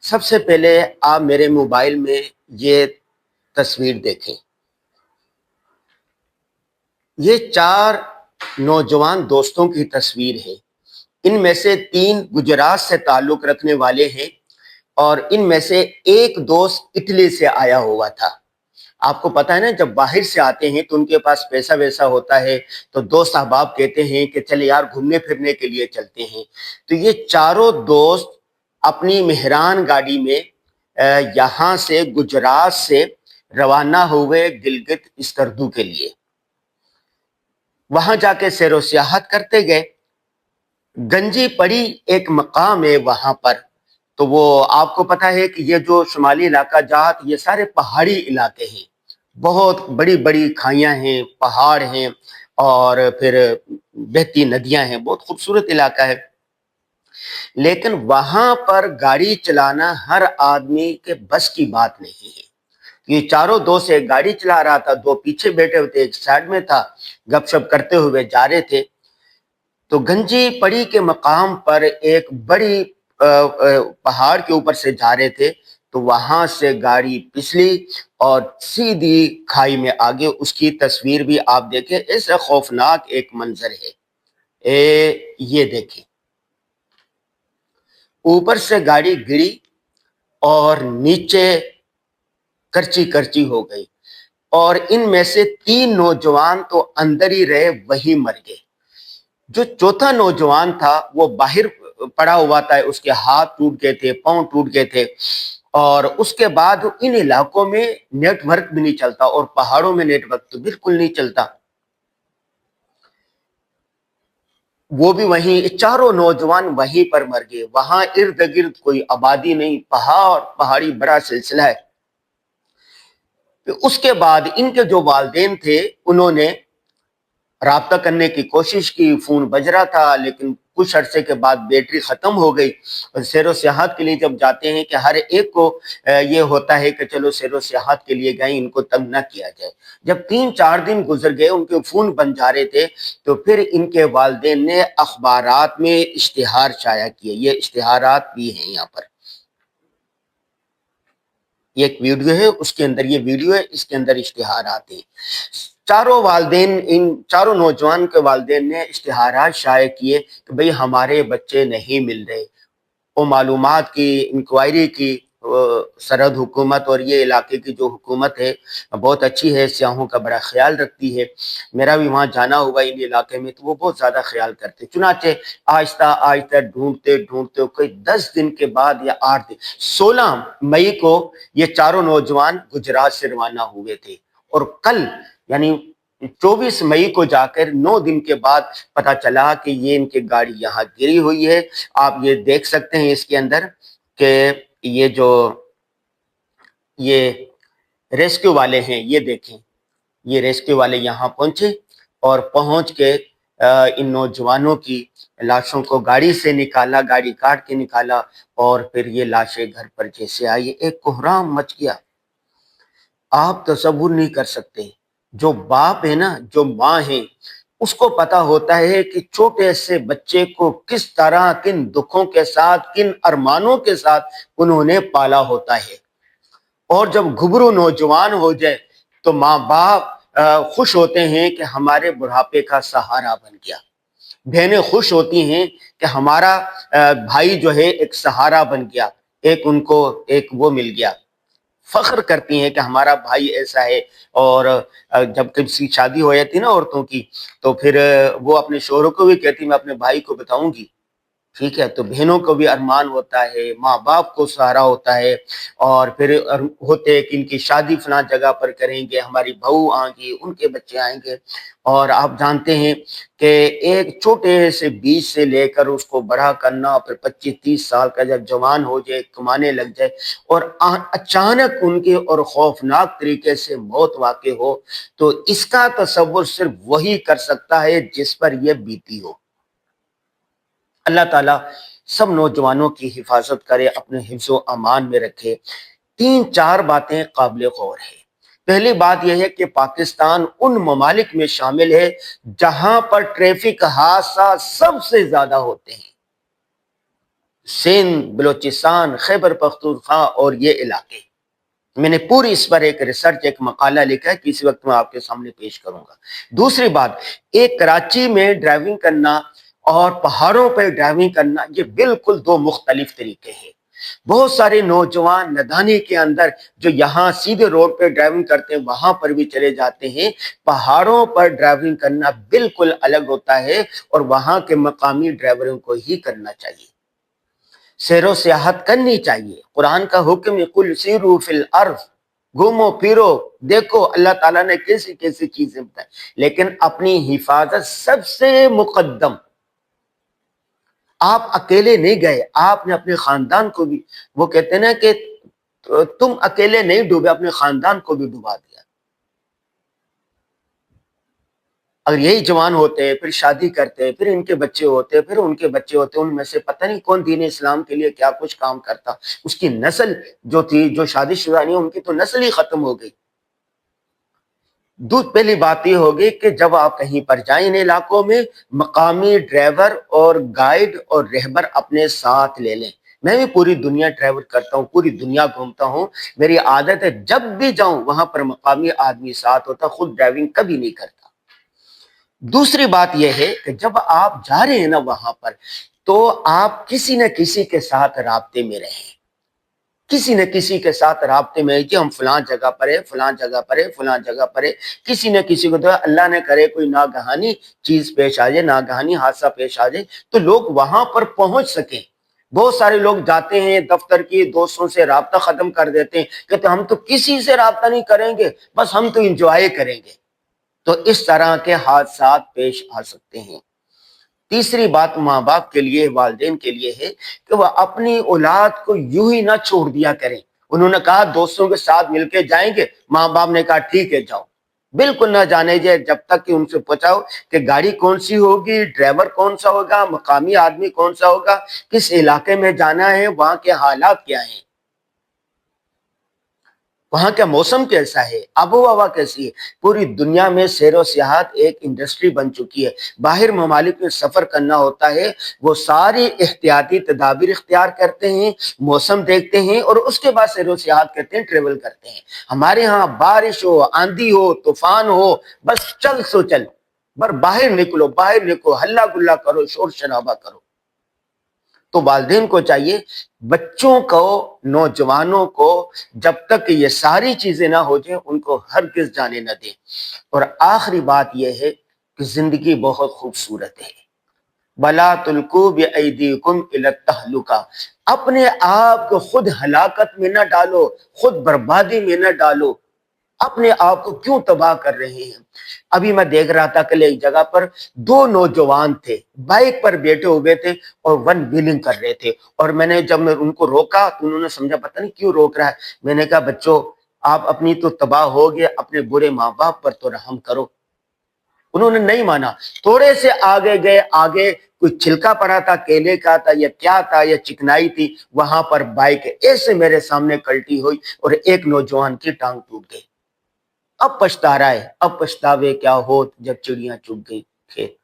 سب سے پہلے آپ میرے موبائل میں یہ تصویر دیکھیں۔ یہ 4 نوجوان دوستوں کی تصویر ہے۔ ان میں سے 3 گجرات سے تعلق رکھنے والے ہیں اور ان میں سے ایک دوست اٹلی سے آیا ہوا تھا۔ آپ کو پتا ہے نا، جب باہر سے آتے ہیں تو ان کے پاس پیسہ ویسا ہوتا ہے تو دوست احباب کہتے ہیں کہ چلے یار گھومنے پھرنے کے لیے چلتے ہیں۔ تو یہ چاروں دوست اپنی مہران گاڑی میں یہاں سے گجرات سے روانہ ہوئے گلگت استردو کے لیے۔ وہاں جا کے سیر و سیاحت کرتے گئے۔ گنجی پڑی ایک مقام ہے وہاں پر، تو وہ آپ کو پتا ہے کہ یہ جو شمالی علاقہ جات یہ سارے پہاڑی علاقے ہیں، بہت بڑی بڑی کھائیاں ہیں، پہاڑ ہیں اور پھر بہتی ندیاں ہیں، بہت خوبصورت علاقہ ہے۔ لیکن وہاں پر گاڑی چلانا ہر آدمی کے بس کی بات نہیں ہے۔ یہ چاروں دوست ایک گاڑی چلا رہا تھا، 2 پیچھے بیٹھے ہوئے تھے، ایک سائڈ میں تھا، گپ شپ کرتے ہوئے جا رہے تھے۔ تو گنجی پڑی کے مقام پر ایک بڑی پہاڑ کے اوپر سے جا رہے تھے تو وہاں سے گاڑی پسلی اور سیدھی کھائی میں آگے۔ اس کی تصویر بھی آپ دیکھیں، ایسا خوفناک ایک منظر ہے۔ یہ دیکھیں، اوپر سے گاڑی گری اور نیچے کرچی کرچی ہو گئی، اور ان میں سے 3 نوجوان تو اندر ہی رہے، وہی مر گئے۔ جو چوتھا نوجوان تھا وہ باہر پڑا ہوا تھا، اس کے ہاتھ ٹوٹ گئے تھے، پاؤں ٹوٹ گئے تھے، اور اس کے بعد ان علاقوں میں نیٹ ورک بھی نہیں چلتا، اور پہاڑوں میں نیٹ ورک تو بالکل نہیں چلتا۔ وہ بھی وہیں، چاروں نوجوان وہیں پر مر گئے۔ وہاں ارد گرد کوئی آبادی نہیں، پہاڑی بڑا سلسلہ ہے۔ اس کے بعد ان کے جو والدین تھے انہوں نے رابطہ کرنے کی کوشش کی، فون بج رہا تھا، لیکن کچھ عرصے کے بعد بیٹری ختم ہو گئی۔ سیر و سیاحت کے لیے جب جاتے ہیں کہ ہر ایک کو یہ ہوتا ہے کہ چلو سیر و سیاحت کے لیے گئے، ان کو تنگ نہ کیا جائے۔ جب 3-4 دن گزر گئے، ان کے فون بن جا رہے تھے، تو پھر ان کے والدین نے اخبارات میں اشتہار شائع کیے۔ یہ اشتہارات بھی ہیں یہاں پر، یہ ایک ویڈیو ہے، اس کے اندر یہ ویڈیو ہے، اس کے اندر اشتہارات ہیں۔ چاروں والدین، ان چاروں نوجوان کے والدین نے اشتہارات شائع کیے کہ بھئی ہمارے بچے نہیں مل رہے۔ وہ معلومات کی، انکوائری کی، سرحد حکومت اور یہ علاقے کی جو حکومت ہے بہت اچھی ہے، سیاحوں کا بڑا خیال رکھتی ہے۔ میرا بھی وہاں جانا ہوا ان علاقے میں، تو وہ بہت زیادہ خیال کرتے۔ چنانچہ آہستہ آہستہ ڈھونڈتے کوئی 10 دن کے بعد یا 8 دن، 16 مئی کو یہ چاروں نوجوان گجرات سے روانہ ہوئے تھے، اور کل یعنی 24 مئی کو جا کر 9 دن کے بعد پتا چلا کہ یہ ان کی گاڑی یہاں گری ہوئی ہے۔ آپ یہ دیکھ سکتے ہیں اس کے اندر کہ یہ ریسکیو والے ہیں، یہ دیکھیں، یہ ریسکیو والے یہاں پہنچے اور پہنچ کے ان نوجوانوں کی لاشوں کو گاڑی سے نکالا، گاڑی کاٹ کے نکالا، اور پھر یہ لاشیں گھر پر جیسے آئی ایک کوہرام مچ گیا۔ آپ تصور نہیں کر سکتے، جو باپ ہے نا، جو ماں ہے، اس کو پتا ہوتا ہے کہ چھوٹے سے بچے کو کس طرح، کن دکھوں کے ساتھ، کن ارمانوں کے ساتھ انہوں نے پالا ہوتا ہے۔ اور جب گھبرو نوجوان ہو جائے تو ماں باپ خوش ہوتے ہیں کہ ہمارے بڑھاپے کا سہارا بن گیا۔ بہنیں خوش ہوتی ہیں کہ ہمارا بھائی جو ہے ایک سہارا بن گیا، ایک ان کو ایک وہ مل گیا، فخر کرتی ہیں کہ ہمارا بھائی ایسا ہے۔ اور جب کسی شادی ہو جاتی نا عورتوں کی، تو پھر وہ اپنے شوہروں کو بھی کہتی میں اپنے بھائی کو بتاؤں گی، ٹھیک ہے۔ تو بہنوں کو بھی ارمان ہوتا ہے، ماں باپ کو سہارا ہوتا ہے، اور پھر ہوتے ہیں کہ ان کی شادی فلاں جگہ پر کریں گے، ہماری بہو آئیں گی، ان کے بچے آئیں گے۔ اور آپ جانتے ہیں کہ ایک چھوٹے سے بیج سے لے کر اس کو بڑا کرنا، پھر 25-30 سال کا جب جوان ہو جائے، کمانے لگ جائے، اور اچانک ان کے اور خوفناک طریقے سے موت واقع ہو، تو اس کا تصور صرف وہی کر سکتا ہے جس پر یہ بیتی ہو۔ اللہ تعالیٰ سب نوجوانوں کی حفاظت کرے، اپنے حفظ و امان میں رکھے۔ 3-4 باتیں قابل غور ہیں۔ پہلی بات یہ ہے کہ پاکستان ان ممالک میں شامل ہے جہاں پر ٹریفک حادثات سب سے زیادہ ہوتے ہیں۔ سندھ، بلوچستان، خیبر پختونخوا اور یہ علاقے، میں نے پوری اس پر ایک ریسرچ، ایک مقالہ لکھا ہے، کسی وقت میں آپ کے سامنے پیش کروں گا۔ دوسری بات، ایک کراچی میں ڈرائیونگ کرنا اور پہاڑوں پہ ڈرائیونگ کرنا، یہ بالکل دو مختلف طریقے ہیں۔ بہت سارے نوجوان ندانی کے اندر جو یہاں سیدھے روڈ پہ ڈرائیونگ کرتے ہیں وہاں پر بھی چلے جاتے ہیں۔ پہاڑوں پر ڈرائیونگ کرنا بالکل الگ ہوتا ہے اور وہاں کے مقامی ڈرائیوروں کو ہی کرنا چاہیے، سیر و سیاحت کرنی چاہیے۔ قرآن کا حکم قل سیروا فی الارض، گھومو پھرو دیکھو، اللہ تعالیٰ نے کیسی کیسی چیزیں بتائی، لیکن اپنی حفاظت سب سے مقدم۔ آپ اکیلے نہیں گئے، آپ نے اپنے خاندان کو بھی، وہ کہتے ہیں نا کہ تم اکیلے نہیں ڈوبے، اپنے خاندان کو بھی ڈبا دیا۔ اگر یہی جوان ہوتے، پھر شادی کرتے، پھر ان کے بچے ہوتے، پھر ان کے بچے ہوتے، ان میں سے پتہ نہیں کون دین اسلام کے لیے کیا کچھ کام کرتا، اس کی نسل جو تھی، جو شادی شدہ نہیں، ان کی تو نسل ہی ختم ہو گئی۔ پہلی بات یہ ہوگی کہ جب آپ کہیں پر جائیں ان علاقوں میں، مقامی ڈرائیور اور گائیڈ اور رہبر اپنے ساتھ لے لیں۔ میں بھی پوری دنیا ٹریول کرتا ہوں، پوری دنیا گھومتا ہوں، میری عادت ہے جب بھی جاؤں وہاں پر مقامی آدمی ساتھ ہوتا، خود ڈرائیونگ کبھی نہیں کرتا۔ دوسری بات یہ ہے کہ جب آپ جا رہے ہیں نا وہاں پر، تو آپ کسی نہ کسی کے ساتھ رابطے میں رہیں، کسی نہ کسی کے ساتھ رابطے میں، کہ ہم فلاں جگہ پر ہے، فلاں جگہ پر ہے، فلاں جگہ پر ہے، کسی نہ کسی کو، تو اللہ نہ کرے کوئی ناگہانی چیز پیش آ جائے، ناگہانی حادثہ پیش آ جائے، تو لوگ وہاں پر پہنچ سکیں۔ بہت سارے لوگ جاتے ہیں دفتر کی دوستوں سے رابطہ ختم کر دیتے ہیں، کہتے ہم تو کسی سے رابطہ نہیں کریں گے، بس ہم تو انجوائے کریں گے، تو اس طرح کے حادثات پیش آ سکتے ہیں۔ تیسری بات ماں باپ کے لیے، والدین کے لیے ہے کہ وہ اپنی اولاد کو یوں ہی نہ چھوڑ دیا کریں۔ انہوں نے کہا دوستوں کے ساتھ مل کے جائیں گے، ماں باپ نے کہا ٹھیک ہے جاؤ، بالکل نہ جانے جائے جب تک کہ ان سے پوچھاؤ کہ گاڑی کون سی ہوگی، ڈرائیور کون سا ہوگا، مقامی آدمی کون سا ہوگا، کس علاقے میں جانا ہے، وہاں کے حالات کیا ہیں، وہاں کا موسم کیسا ہے، آب و ہوا کیسی ہے۔ پوری دنیا میں سیر و سیاحت ایک انڈسٹری بن چکی ہے۔ باہر ممالک میں سفر کرنا ہوتا ہے، وہ ساری احتیاطی تدابیر اختیار کرتے ہیں، موسم دیکھتے ہیں اور اس کے بعد سیر و سیاحت کرتے ہیں، ٹریول کرتے ہیں۔ ہمارے ہاں بارش ہو، آندھی ہو، طوفان ہو، بس چل سو چل، باہر نکلو، باہر نکلو، ہلا گلا کرو، شور شرابہ کرو۔ تو والدین کو چاہیے بچوں کو، نوجوانوں کو جب تک یہ ساری چیزیں نہ ہو جائیں ان کو ہرگز جانے نہ دیں۔ اور آخری بات یہ ہے کہ زندگی بہت خوبصورت ہے۔ وَلَا تُلْقُوا بِأَيْدِيكُمْ إِلَى التَّهْلُكَةِ، اپنے آپ کو خود ہلاکت میں نہ ڈالو، خود بربادی میں نہ ڈالو، اپنے آپ کو کیوں تباہ کر رہے ہیں؟ ابھی میں دیکھ رہا تھا کہ ایک جگہ پر دو نوجوان تھے، بائک پر بیٹھے ہوئے تھے اور ون ویلنگ کر رہے تھے، اور جب میں ان کو روکا تو انہوں نے سمجھا پتہ نہیں کیوں روک رہا ہے۔ میں نے کہا بچوں، آپ اپنی تو تباہ ہو گئے، اپنے برے ماں باپ پر تو رحم کرو۔ انہوں نے نہیں مانا، تھوڑے سے آگے گئے، آگے کوئی چھلکا پڑا تھا، کیلے کا تھا یا کیا تھا، یا چکنائی تھی، وہاں پر بائک ایسے میرے سامنے کلٹی ہوئی اور ایک نوجوان کی ٹانگ ٹوٹ گئی۔ اب پچھتا رہا ہے، اب پچھتاوے کیا ہوت جب چڑیاں چگ گئی کھیت۔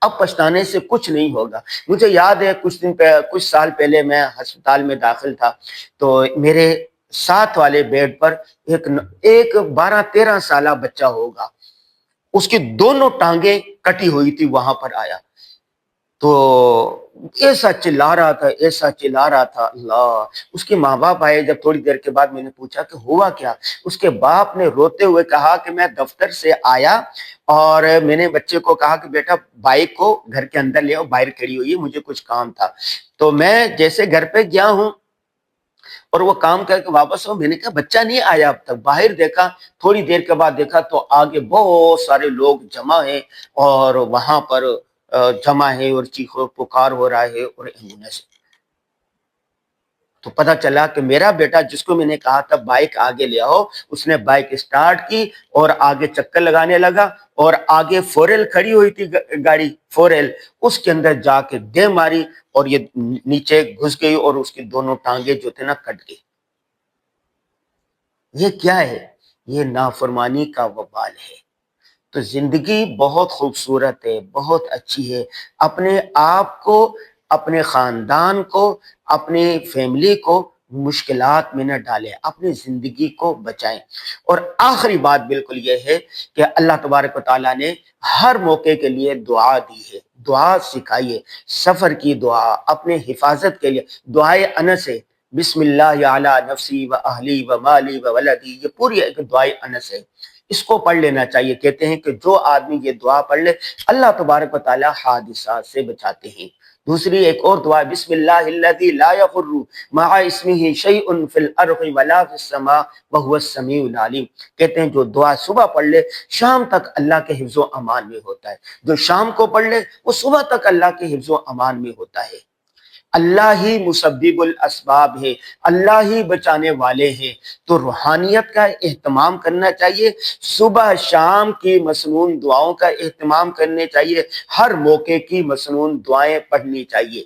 اب پچھتانے سے کچھ نہیں ہوگا۔ مجھے یاد ہے کچھ سال پہلے میں ہسپتال میں داخل تھا، تو میرے ساتھ والے بیڈ پر ایک 12-13 سالہ بچہ ہوگا، اس کی دونوں ٹانگیں کٹی ہوئی تھی، وہاں پر آیا تو ایسا چلا رہا تھا، ایسا چلا رہا تھا، اللہ۔ اس کے ماں باپ آئے، جب تھوڑی دیر کے بعد میں نے پوچھا کہ ہوا کیا، اس کے باپ نے روتے ہوئے کہا کہ میں دفتر سے آیا اور میں نے بچے کو کہا کہ بیٹا بائک کو گھر کے اندر لے آؤ، باہر کھڑی ہوئی ہے، مجھے کچھ کام تھا۔ تو میں جیسے گھر پہ گیا ہوں اور وہ کام کر کے واپس ہوں، میں نے کہا بچہ نہیں آیا اب تک، باہر دیکھا، تھوڑی دیر کے بعد دیکھا تو آگے بہت سارے لوگ جمع ہیں اور وہاں پر جمع ہے اور چیخو پکار ہو رہا ہے اور ایمبولینس۔ تو پتہ چلا کہ میرا بیٹا جس کو میں نے کہا تھا بائک آگے لے آؤ، اس نے بائک اسٹارٹ کی اور آگے چکر لگانے لگا، اور آگے فوریل کھڑی ہوئی تھی گاڑی، فوریل، اس کے اندر جا کے دے ماری اور یہ نیچے گھس گئی اور اس کی دونوں ٹانگیں جو تھے نا کٹ گئی۔ یہ کیا ہے؟ یہ نافرمانی کا وبال ہے۔ تو زندگی بہت خوبصورت ہے، بہت اچھی ہے۔ اپنے آپ کو، اپنے خاندان کو، اپنے فیملی کو مشکلات میں نہ ڈالیں، اپنی زندگی کو بچائیں۔ اور آخری بات بالکل یہ ہے کہ اللہ تبارک و تعالیٰ نے ہر موقع کے لیے دعا دی ہے، دعا سکھائیے۔ سفر کی دعا، اپنے حفاظت کے لیے دعائے انس ہے، بسم اللہ علی نفسی و اہلی و مالی و ولدی، یہ پوری ایک دعائے انس ہے، اس کو پڑھ لینا چاہیے۔ کہتے ہیں کہ جو آدمی یہ دعا پڑھ لے اللہ تبارک و تعالیٰ حادثات سے بچاتے ہیں۔ دوسری ایک اور دعا، بسم اللہ الذی لا یضر مع اسمہ شیء فی الارض ولا فی السماء وهو السمیع العلیم۔ کہتے ہیں جو دعا صبح پڑھ لے شام تک اللہ کے حفظ و امان میں ہوتا ہے، جو شام کو پڑھ لے وہ صبح تک اللہ کے حفظ و امان میں ہوتا ہے۔ اللہ ہی مسبب الاسباب ہے، اللہ ہی بچانے والے ہیں۔ تو روحانیت کا اہتمام کرنا چاہیے، صبح شام کی مسنون دعاؤں کا اہتمام کرنے چاہیے، ہر موقع کی مسنون دعائیں پڑھنی چاہیے۔